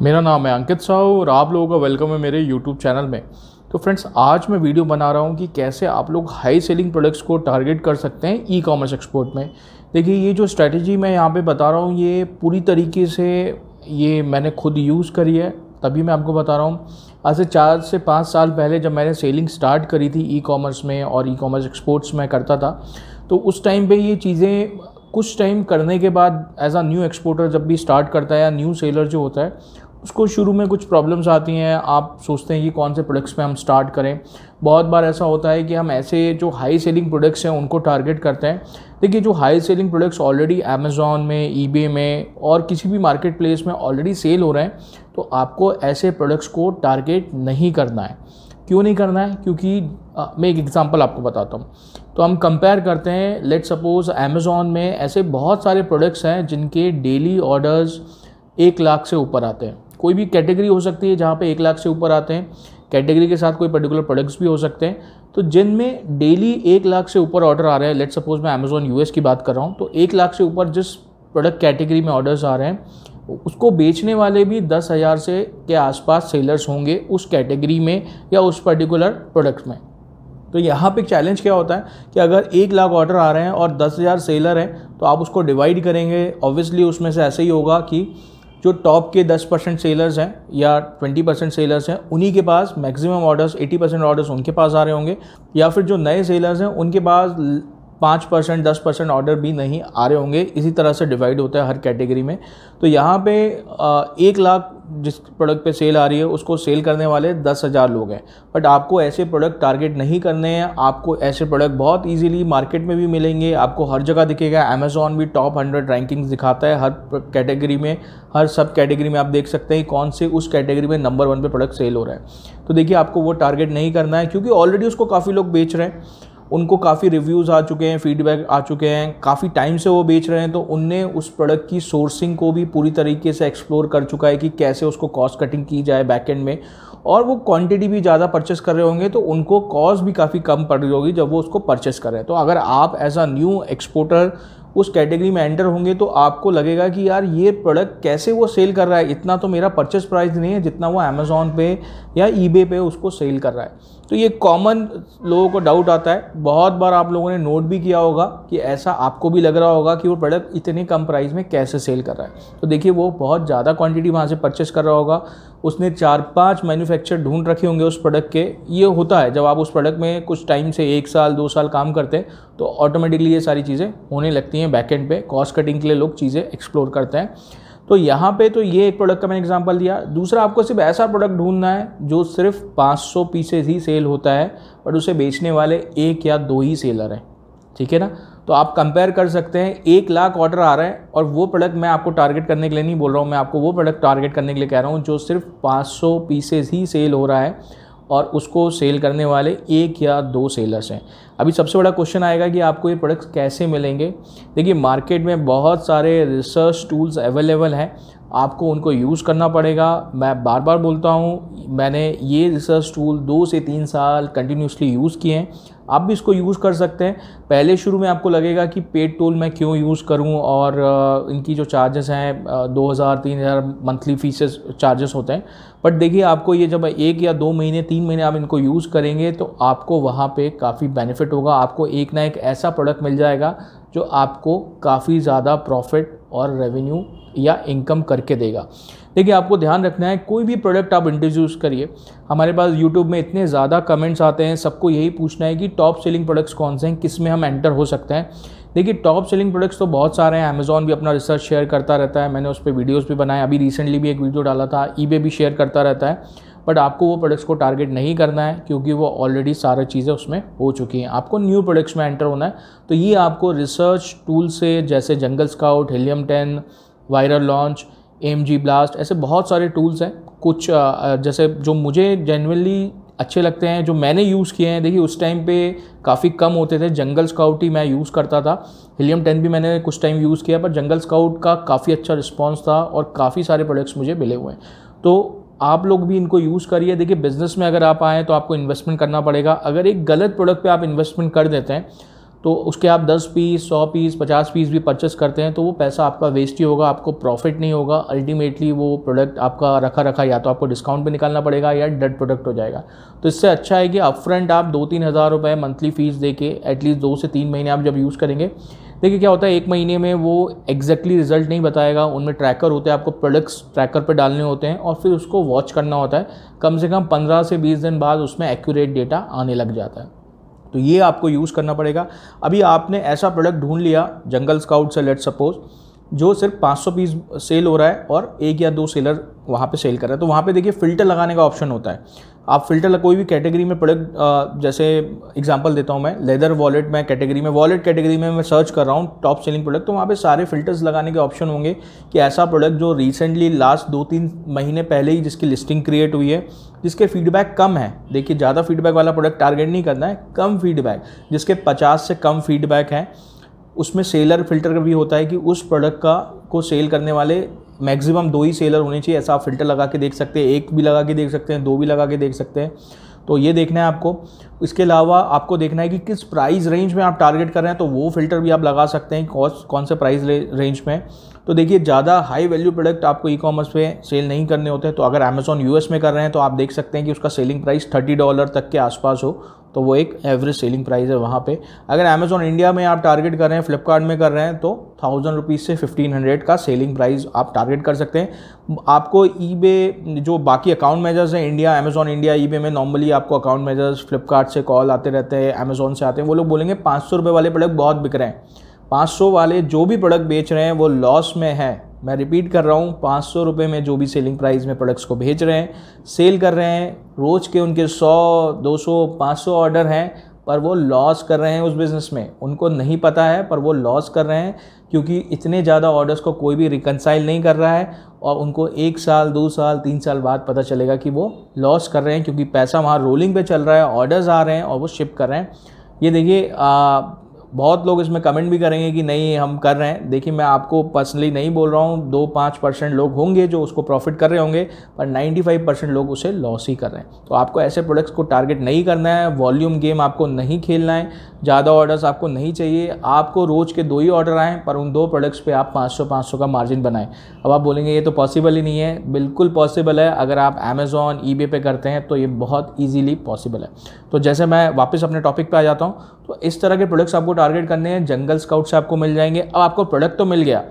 मेरा नाम है अंकित साहू और आप लोगों का वेलकम है मेरे यूट्यूब चैनल में। तो फ्रेंड्स, आज मैं वीडियो बना रहा हूँ कि कैसे आप लोग हाई सेलिंग प्रोडक्ट्स को टारगेट कर सकते हैं ई कॉमर्स एक्सपोर्ट में। देखिए, ये जो स्ट्रैटेजी मैं यहाँ पे बता रहा हूँ ये पूरी तरीके से ये मैंने खुद यूज़ करी है, तभी मैं आपको बता रहा हूँ। आज से 4 से 5 साल पहले जब मैंने सेलिंग स्टार्ट करी थी ई कॉमर्स में और ई कॉमर्स एक्सपोर्ट्स में करता था, तो उस टाइम पे ये चीज़ें कुछ टाइम करने के बाद एज अ न्यू एक्सपोर्टर जब भी स्टार्ट करता है या न्यू सेलर जो होता है उसको शुरू में कुछ प्रॉब्लम्स आती हैं। आप सोचते हैं कि कौन से प्रोडक्ट्स पे हम स्टार्ट करें। बहुत बार ऐसा होता है कि हम ऐसे जो हाई सेलिंग प्रोडक्ट्स हैं उनको टारगेट करते हैं। देखिए, जो high selling products already Amazon में, ईबे में और किसी भी मार्केट प्लेस में ऑलरेडी सेल हो रहे हैं, तो आपको ऐसे प्रोडक्ट्स को टारगेट नहीं करना है। क्यों नहीं करना है? क्योंकि मैं एक एग्जांपल आपको बताता हूँ। तो हम कंपेयर करते हैं, लेट्स सपोज अमेज़ॉन में ऐसे बहुत सारे प्रोडक्ट्स हैं जिनके डेली ऑर्डर्स 1 लाख से ऊपर आते हैं। कोई भी कैटेगरी हो सकती है जहाँ पे 1 लाख से ऊपर आते हैं। कैटेगरी के साथ कोई पर्टिकुलर प्रोडक्ट्स भी हो सकते हैं। तो जिनमें डेली 1 लाख से ऊपर ऑर्डर आ रहे हैं, लेट्स सपोज मैं अमेज़ॉन यूएस की बात कर रहा हूँ, तो 1 लाख से ऊपर जिस प्रोडक्ट कैटेगरी में ऑर्डर्स आ रहे हैं उसको बेचने वाले भी 10,000 से के आसपास सेलर्स होंगे उस कैटेगरी में या उस पर्टिकुलर प्रोडक्ट में। तो यहाँ पे चैलेंज क्या होता है कि अगर 1 लाख ऑर्डर आ रहे हैं और 10,000 सेलर हैं तो आप उसको डिवाइड करेंगे। ऑब्वियसली उसमें से ऐसे ही होगा कि जो टॉप के 10% सेलर्स हैं या 20% सेलर्स हैं उन्हीं के पास मैक्सिमम ऑर्डर्स, 80% ऑर्डर्स उनके पास आ रहे होंगे, या फिर जो नए सेलर्स हैं उनके पास 5%, 10% ऑर्डर भी नहीं आ रहे होंगे। इसी तरह से डिवाइड होता है हर कैटेगरी में। तो यहाँ पे 1 लाख जिस प्रोडक्ट पे सेल आ रही है उसको सेल करने वाले 10,000 लोग हैं। बट आपको ऐसे प्रोडक्ट टारगेट नहीं करने हैं। आपको ऐसे प्रोडक्ट बहुत इजीली मार्केट में भी मिलेंगे, आपको हर जगह दिखेगा। अमेज़ॉन भी टॉप 100 रैंकिंग्स दिखाता है हर कैटेगरी में, हर सब कैटेगरी में आप देख सकते हैं कौन से उस कैटेगरी में नंबर 1 पे प्रोडक्ट सेल हो रहा है। तो देखिए, आपको वो टारगेट नहीं करना है क्योंकि ऑलरेडी उसको काफ़ी लोग बेच रहे हैं, उनको काफ़ी रिव्यूज़ आ चुके हैं, फीडबैक आ चुके हैं, काफ़ी टाइम से वो बेच रहे हैं। तो उनने उस प्रोडक्ट की सोर्सिंग को भी पूरी तरीके से एक्सप्लोर कर चुका है कि कैसे उसको कॉस्ट कटिंग की जाए बैकएंड में, और वो क्वांटिटी भी ज़्यादा परचेस कर रहे होंगे तो उनको कॉस्ट भी काफ़ी कम पड़ रही होगी जब वो उसको परचेस कर रहे हैं। तो अगर आप एज अ न्यू एक्सपोर्टर उस कैटेगरी में एंटर होंगे तो आपको लगेगा कि यार ये प्रोडक्ट कैसे वो सेल कर रहा है, इतना तो मेरा परचेस प्राइस नहीं है जितना वो अमेज़ॉन पे या ईबे पे उसको सेल कर रहा है। तो ये कॉमन लोगों को डाउट आता है। बहुत बार आप लोगों ने नोट भी किया होगा कि ऐसा आपको भी लग रहा होगा कि वो प्रोडक्ट इतने कम प्राइस में कैसे सेल कर रहा है। तो देखिए, वो बहुत ज़्यादा क्वांटिटी वहाँ से परचेस कर रहा होगा, उसने 4-5 मैन्युफैक्चर ढूंढ रखे होंगे उस प्रोडक्ट के। ये होता है जब आप उस प्रोडक्ट में कुछ टाइम से 1 साल 2 साल काम करते हैं तो ऑटोमेटिकली ये सारी चीज़ें होने लगती हैं बैकएंड पे। कॉस्ट कटिंग के लिए लोग चीज़ें एक्सप्लोर करते हैं। तो यहाँ पे तो ये एक प्रोडक्ट का मैंने एग्जांपल दिया। दूसरा, आपको सिर्फ ऐसा प्रोडक्ट ढूंढना है जो सिर्फ 500 पीसेज ही सेल होता है बट उसे बेचने वाले 1 या 2 ही सेलर हैं। ठीक है ना? तो आप कंपेयर कर सकते हैं, 1 लाख ऑर्डर आ रहा है और वो प्रोडक्ट मैं आपको टारगेट करने के लिए नहीं बोल रहा हूँ, मैं आपको वो प्रोडक्ट टारगेट करने के लिए कह रहा हूँ जो सिर्फ 500 पीसेज ही सेल हो रहा है और उसको सेल करने वाले 1 या 2 सेलर्स हैं। अभी सबसे बड़ा क्वेश्चन आएगा कि आपको ये प्रोडक्ट्स कैसे मिलेंगे। देखिए, मार्केट में बहुत सारे रिसर्च टूल्स अवेलेबल हैं, आपको उनको यूज़ करना पड़ेगा। मैं बार बार बोलता हूँ, मैंने ये रिसर्च टूल 2 से 3 साल कंटिन्यूसली यूज़ किए हैं। आप भी इसको यूज़ कर सकते हैं। पहले शुरू में आपको लगेगा कि पेड टूल मैं क्यों यूज़ करूं, और इनकी जो चार्जेस हैं 2,000-3,000 मंथली फीसेस चार्जेस होते हैं। बट देखिए, आपको ये जब 1 या 2 महीने 3 महीने आप इनको यूज़ करेंगे तो आपको वहाँ पे काफ़ी बेनिफिट होगा। आपको एक ना एक ऐसा प्रोडक्ट मिल जाएगा जो आपको काफ़ी ज़्यादा प्रॉफिट और रेवेन्यू या इनकम करके देगा। देखिए, आपको ध्यान रखना है, कोई भी प्रोडक्ट आप इंट्रोड्यूस करिए। हमारे पास यूट्यूब में इतने ज़्यादा कमेंट्स आते हैं, सबको यही पूछना है कि टॉप सेलिंग प्रोडक्ट्स कौन से हैं, किस में हम एंटर हो सकते हैं। देखिए, टॉप सेलिंग प्रोडक्ट्स तो बहुत सारे हैं। अमेज़ॉन भी अपना रिसर्च शेयर करता रहता है, मैंने उस पर वीडियोज़ भी बनाए, अभी रिसेंटली भी एक वीडियो डाला था। ईबे भी शेयर करता रहता है। बट आपको वो प्रोडक्ट्स को टारगेट नहीं करना है क्योंकि वो ऑलरेडी सारी चीज़ें उसमें हो चुकी हैं। आपको न्यू प्रोडक्ट्स में एंटर होना है। तो ये आपको रिसर्च टूल से, जैसे जंगल scout, helium 10, viral launch, AMG blast, ऐसे बहुत सारे टूल्स हैं। कुछ जैसे जो मुझे जेन्युइनली अच्छे लगते हैं, जो मैंने यूज़ किए हैं। देखिए, उस टाइम पे काफ़ी कम होते थे। जंगल स्काउट ही मैं यूज़ करता था। हीलियम 10 भी मैंने कुछ टाइम यूज़ किया, पर जंगल स्काउट का काफ़ी अच्छा रिस्पॉन्स था और काफ़ी सारे प्रोडक्ट्स मुझे मिले हुए हैं। तो आप लोग भी इनको यूज़ करिए। देखिए, बिज़नेस में अगर आप आएँ तो आपको इन्वेस्टमेंट करना पड़ेगा। अगर एक गलत प्रोडक्ट पे आप इन्वेस्टमेंट कर देते हैं तो उसके आप 10 पीस, 100 पीस, 50 पीस भी परचेस करते हैं तो वो पैसा आपका वेस्ट ही होगा, आपको प्रॉफिट नहीं होगा। अल्टीमेटली वो प्रोडक्ट आपका रखा या तो आपको डिस्काउंट पे निकालना पड़ेगा या डेड प्रोडक्ट हो जाएगा। तो इससे अच्छा है कि अपफ्रंट आप 2-3 हज़ार रुपये मंथली फ़ीस दे के एटलीस्ट 2 से 3 महीने आप जब यूज़ करेंगे, देखिए क्या होता है, 1 महीने में वो एग्जैक्टली रिजल्ट नहीं बताएगा। उनमें ट्रैकर होते हैं, आपको प्रोडक्ट्स ट्रैकर पर डालने होते हैं और फिर उसको वॉच करना होता है। कम से कम 15 से 20 दिन बाद उसमें एक्यूरेट डेटा आने लग जाता है। तो ये आपको यूज़ करना पड़ेगा। अभी आपने ऐसा प्रोडक्ट ढूंढ लिया जंगल स्काउट से, लेट्स सपोज, जो सिर्फ 500 पीस सेल हो रहा है और 1 या 2 सेलर वहाँ पे सेल कर रहे हैं, तो वहाँ पे देखिए फ़िल्टर लगाने का ऑप्शन होता है। आप फ़िल्टर कोई भी कैटेगरी में प्रोडक्ट, जैसे एग्जांपल देता हूँ मैं, लेदर वॉलेट में कैटेगरी में, वॉलेट कैटेगरी में मैं सर्च कर रहा हूँ टॉप सेलिंग प्रोडक्ट, तो वहाँ पे सारे फिल्टर्स लगाने के ऑप्शन होंगे कि ऐसा प्रोडक्ट जो रिसेंटली लास्ट 2-3 महीने पहले ही जिसकी लिस्टिंग क्रिएट हुई है, जिसके फीडबैक कम है। देखिए ज़्यादा फीडबैक वाला प्रोडक्ट टारगेट नहीं करना है, कम फीडबैक, जिसके 50 से कम फीडबैक हैं, उसमें सेलर फिल्टर भी होता है कि उस प्रोडक्ट को सेल करने वाले मैक्सिमम 2 ही सेलर होने चाहिए। ऐसा आप फिल्टर लगा के देख सकते हैं, 1 भी लगा के देख सकते हैं, 2 भी लगा के देख सकते हैं। तो ये देखना है आपको। इसके अलावा आपको देखना है कि किस प्राइस रेंज में आप टारगेट कर रहे हैं, तो वो फिल्टर भी आप लगा सकते हैं कौन से प्राइस रेंज में। तो देखिए ज़्यादा हाई वैल्यू प्रोडक्ट आपको ई कॉमर्स पे सेल नहीं करने होते हैं। तो अगर अमेज़ॉन यूएस में कर रहे हैं तो आप देख सकते हैं कि उसका सेलिंग प्राइस $30 तक के आसपास हो, तो वो एक एवरेज सेलिंग प्राइस है वहाँ पे। अगर अमेज़ॉन इंडिया में आप टारगेट कर रहे हैं, फ्लिपकार्ट में कर रहे हैं, तो 1000 रुपीज़ से 1500 का सेलिंग प्राइस आप टारगेट कर सकते हैं। आपको ईबे जो बाकी अकाउंट मैनेजर्स हैं इंडिया, अमेज़ॉन इंडिया, ईबे में नॉर्मली आपको अकाउंट मैनेजर्स फ्लिपकार्ट से कॉल आते रहते हैं, अमेज़ॉन से आते हैं, वो लोग बोलेंगे 500 रुपये वाले प्रोडक्ट बहुत बिक रहे हैं। 500 वाले जो भी प्रोडक्ट बेच रहे हैं वो लॉस में है। मैं रिपीट कर रहा हूँ, 500 रुपये में जो भी सेलिंग प्राइस में प्रोडक्ट्स को भेज रहे हैं, सेल कर रहे हैं, रोज़ के उनके 100, 200, 500 ऑर्डर हैं, पर वो लॉस कर रहे हैं उस बिज़नेस में। उनको नहीं पता है पर वो लॉस कर रहे हैं, क्योंकि इतने ज़्यादा ऑर्डर्स को कोई भी रिकनसाइल नहीं कर रहा है और उनको 1 साल, 2 साल, 3 साल बाद पता चलेगा कि वो लॉस कर रहे हैं, क्योंकि पैसा वहाँ रोलिंग पे चल रहा है, ऑर्डर्स आ रहे हैं और वो शिप कर रहे हैं। ये देखिए बहुत लोग इसमें कमेंट भी करेंगे कि नहीं हम कर रहे हैं। देखिए मैं आपको पर्सनली नहीं बोल रहा हूँ, 2-5% लोग होंगे जो उसको प्रॉफिट कर रहे होंगे, पर 95% लोग उसे लॉस ही कर रहे हैं। तो आपको ऐसे प्रोडक्ट्स को टारगेट नहीं करना है, वॉल्यूम गेम आपको नहीं खेलना है, ज़्यादा ऑर्डर्स आपको नहीं चाहिए। आपको रोज़ के 2 ही ऑर्डर आएँ, पर उन 2 प्रोडक्ट्स पे आप 500-500 का मार्जिन बनाएं। अब आप बोलेंगे ये तो पॉसिबल ही नहीं है। बिल्कुल पॉसिबल है। अगर आप अमेज़ॉन, ईबे पे करते हैं तो ये बहुत ईजीली पॉसिबल है। तो जैसे मैं वापस अपने टॉपिक पे आ जाता हूँ, तो इस तरह के प्रोडक्ट्स आपको टारगेट करने हैं। जंगल स्काउट से आपको मिल जाएंगे। अब आपको प्रोडक्ट तो मिल गया,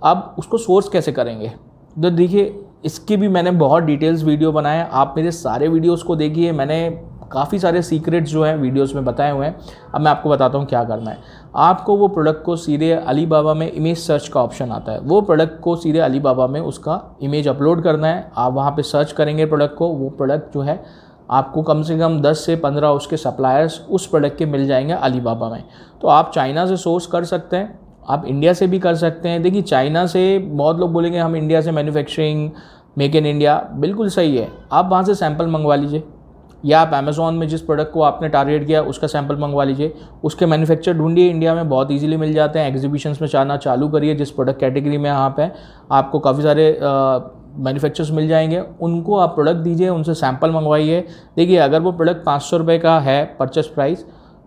अब उसको सोर्स कैसे करेंगे? तो देखिए इसकी भी मैंने बहुत डिटेल्स वीडियो बनाए, आप मेरे सारे वीडियोस को देखिए। मैंने काफ़ी सारे सीक्रेट्स जो हैं वीडियोस में बताए हुए हैं। अब मैं आपको बताता हूँ क्या करना है। आपको वो प्रोडक्ट को सीधे अलीबाबा में इमेज सर्च का ऑप्शन आता है, वो प्रोडक्ट को सीधे अलीबाबा में उसका इमेज अपलोड करना है। आप वहाँ पे सर्च करेंगे प्रोडक्ट को, वो प्रोडक्ट जो है आपको कम से कम 10 से 15 उसके सप्लायर्स उस प्रोडक्ट के मिल जाएंगे अलीबाबा में। तो आप चाइना से सोर्स कर सकते हैं, आप इंडिया से भी कर सकते हैं। देखिए चाइना से बहुत लोग बोलेंगे हम इंडिया से मैन्युफैक्चरिंग, मेक इन इंडिया, बिल्कुल सही है। आप वहाँ से सैंपल मंगवा लीजिए, या आप अमेज़ॉन में जिस प्रोडक्ट को आपने टारगेट किया उसका सैंपल मंगवा लीजिए। उसके मैन्युफैक्चर ढूंढिए, इंडिया में बहुत इजीली मिल जाते हैं। एग्जीबिशंस में जाना चालू करिए, जिस प्रोडक्ट कैटेगरी में आप हैं आपको काफ़ी सारे मैन्युफैक्चरर्स मिल जाएंगे, उनको आप प्रोडक्ट दीजिए, उनसे सैंपल मंगवाइए। देखिए अगर वो प्रोडक्ट 500 रुपये का है परचेस प्राइस,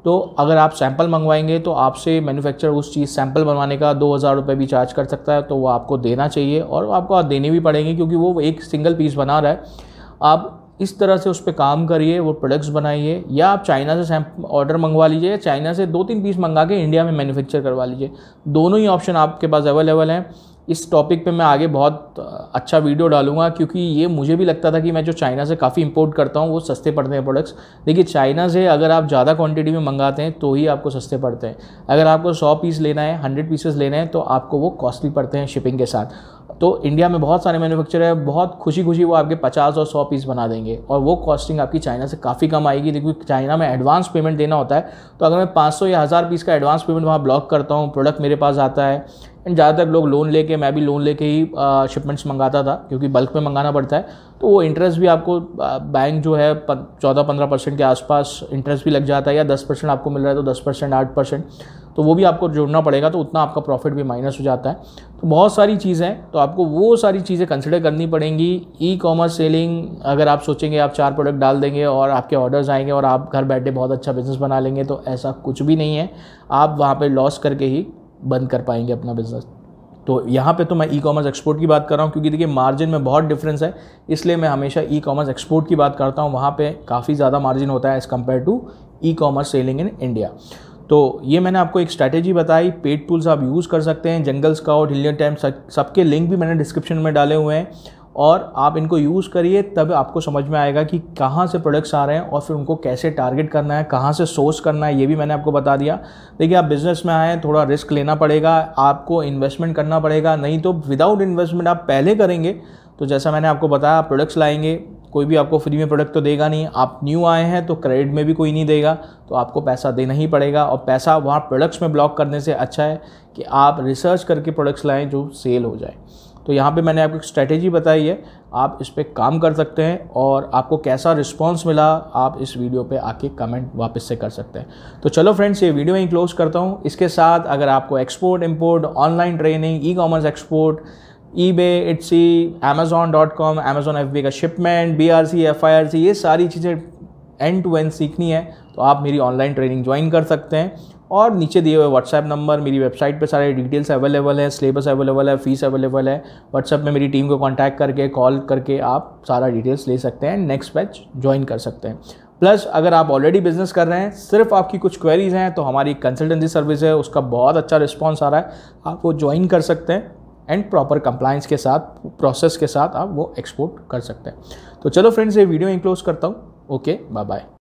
तो अगर आप सैंपल मंगवाएंगे तो आपसे मैन्युफैक्चरर उस चीज़ सैंपल बनवाने का 2000 रुपये भी चार्ज कर सकता है। तो वो आपको देना चाहिए और आपको देने भी पड़ेंगे, क्योंकि वो एक सिंगल पीस बना रहा है। आप इस तरह से उस पर काम करिए, वो प्रोडक्ट्स बनाइए, या आप चाइना से ऑर्डर मंगवा लीजिए, चाइना से 2-3 पीस मंगा के इंडिया में मैन्युफैक्चर करवा लीजिए। दोनों ही ऑप्शन आपके पास अवेलेबल हैं। इस टॉपिक पे मैं आगे बहुत अच्छा वीडियो डालूंगा, क्योंकि ये मुझे भी लगता था कि मैं जो चाइना से काफ़ी इंपोर्ट करता हूँ वो सस्ते पड़ते हैं प्रोडक्ट्स। देखिए चाइना से अगर आप ज़्यादा क्वांटिटी में मंगाते हैं तो ही आपको सस्ते पड़ते हैं। अगर आपको 100 पीस लेना है, 100 पीसेस लेने हैं, तो आपको वो कॉस्टली पड़ते हैं शिपिंग के साथ। तो इंडिया में बहुत सारे मैन्युफैक्चरर है, बहुत खुशी खुशी वो आपके 50 और 100 पीस बना देंगे, और वो कॉस्टिंग आपकी चाइना से काफ़ी कम आएगी। देखिए चाइना में एडवांस पेमेंट देना होता है, तो अगर मैं 500 या 1000 पीस का एडवांस पेमेंट वहाँ ब्लॉक करता हूँ, प्रोडक्ट मेरे पास आता है, एंड ज़्यादातर लोग लोन लेके, मैं भी लोन लेके ही शिपमेंट्स मंगाता था, क्योंकि बल्क में मंगाना पड़ता है, तो वो इंटरेस्ट भी आपको बैंक जो है 14-15% के आसपास इंटरेस्ट भी लग जाता है, या 10% आपको मिल रहा है तो 10%, 8%, तो वो भी आपको जोड़ना पड़ेगा, तो उतना आपका प्रॉफिट भी माइनस हो जाता है। तो बहुत सारी चीज़ें हैं, तो आपको वो सारी चीज़ें कंसिडर करनी पड़ेंगी। ई कॉमर्स सेलिंग, अगर आप सोचेंगे आप 4 प्रोडक्ट डाल देंगे और आपके ऑर्डर्स आएंगे और आप घर बैठे बहुत अच्छा बिजनेस बना लेंगे, तो ऐसा कुछ भी नहीं है। आप वहाँ पे लॉस करके ही बंद कर पाएंगे अपना बिजनेस। तो यहाँ पे तो मैं ई कॉमर्स एक्सपोर्ट की बात कर रहा हूँ, क्योंकि देखिए मार्जिन में बहुत डिफरेंस है, इसलिए मैं हमेशा ई कॉमर्स एक्सपोर्ट की बात करता हूँ। वहाँ पे काफ़ी ज़्यादा मार्जिन होता है as compare to e commerce selling in India. तो ये मैंने आपको एक स्ट्रैटेजी बताई। पेड टूल्स आप यूज़ कर सकते हैं, जंगल स्काउट, हिलियन टाइम, सबके लिंक भी मैंने डिस्क्रिप्शन में डाले हुए हैं, और आप इनको यूज़ करिए, तब आपको समझ में आएगा कि कहाँ से प्रोडक्ट्स आ रहे हैं और फिर उनको कैसे टारगेट करना है, कहाँ से सोर्स करना है, ये भी मैंने आपको बता दिया। देखिए आप बिज़नेस में आए हैं, थोड़ा रिस्क लेना पड़ेगा, आपको इन्वेस्टमेंट करना पड़ेगा, नहीं तो विदाउट इन्वेस्टमेंट आप पहले करेंगे तो जैसा मैंने आपको बताया, प्रोडक्ट्स लाएंगे, कोई भी आपको फ्री में प्रोडक्ट तो देगा नहीं। आप न्यू आए हैं तो क्रेडिट में भी कोई नहीं देगा, तो आपको पैसा देना ही पड़ेगा, और पैसा वहाँ प्रोडक्ट्स में ब्लॉक करने से अच्छा है कि आप रिसर्च करके प्रोडक्ट्स लाएं जो सेल हो जाए। तो यहाँ पे मैंने आपको एक स्ट्रैटेजी बताई है, आप इस पर काम कर सकते हैं, और आपको कैसा रिस्पॉन्स मिला आप इस वीडियो पे आके कमेंट वापस से कर सकते हैं। तो चलो फ्रेंड्स, ये वीडियो यहीं क्लोज करता हूँ। इसके साथ अगर आपको export, import, online training, e commerce export, eBay, Etsy, Amazon.com, Amazon FBA का शिपमेंट, BRC, FIRC, ये सारी चीज़ें एंड टू एंड सीखनी है, तो आप मेरी ऑनलाइन ट्रेनिंग ज्वाइन कर सकते हैं। और नीचे दिए हुए व्हाट्सएप नंबर, मेरी वेबसाइट पे सारे डिटेल्स अवेलेबल है, सिलेबस अवेलेबल है, फीस अवेलेबल है। व्हाट्सएप में मेरी टीम को कांटेक्ट करके, कॉल करके आप सारा डिटेल्स ले सकते हैं, नेक्स्ट बैच ज्वाइन कर सकते हैं। प्लस अगर आप ऑलरेडी बिजनेस कर रहे हैं, सिर्फ आपकी कुछ क्वेरीज हैं, तो हमारी कंसल्टेंसी सर्विस है, उसका बहुत अच्छा रिस्पॉन्स आ रहा है, आप वो ज्वाइन कर सकते हैं, एंड प्रॉपर कंप्लायंस के साथ, प्रोसेस के साथ आप वो एक्सपोर्ट कर सकते हैं। तो चलो फ्रेंड्स, ये वीडियो यहीं क्लोज करता हूँ। Okay, bye bye.